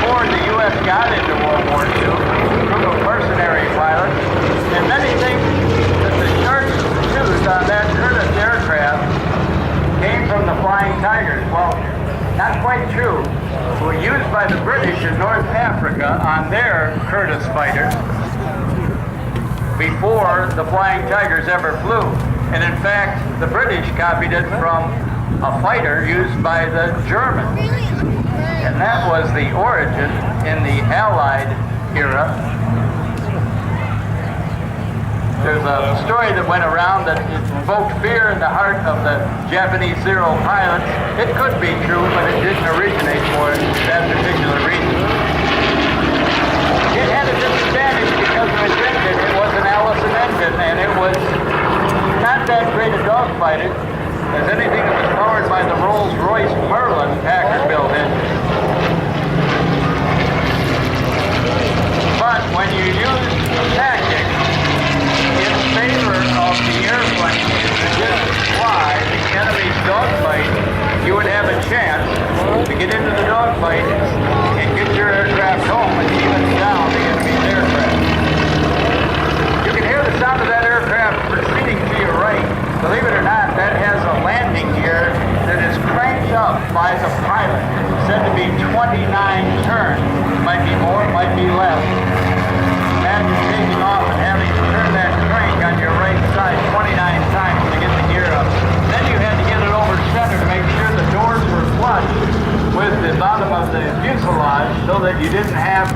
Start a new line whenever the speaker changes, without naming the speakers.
before the U.S. got into World War II, a group of mercenary pilots, and many think that the shark tooth on that Curtiss aircraft came from the Flying Tigers. Well, not quite true. They were used by the British in North Africa on their Curtiss fighters before the Flying Tigers ever flew. And in fact, the British copied it from a fighter used by the Germans. And that was the origin in the Allied era. There's a story that went around that invoked fear in the heart of the Japanese Zero pilots. It could be true, but it didn't originate for that particular reason. It had a disadvantage because of its engine. It was an Allison engine, and it was not that great a dogfighter as anything that was powered by the Rolls-Royce Merlin Packard-built engine. But when you use tactics in favor of the airplane that didn't fly the enemy's dogfight, you would have a chance to get into the dogfight and get your aircraft home and even down the enemy's aircraft. You can hear the sound of that aircraft proceeding to your right. Believe it or not, that has a landing gear that is cranked up by the pilot. It's said to be 29 turns. Might be more, might be less. Imagine taking off and having to turn that crank on your right side 29 times to get the gear up. Then you had to get it over center to make sure the doors were flush with the bottom of the fuselage so that you didn't have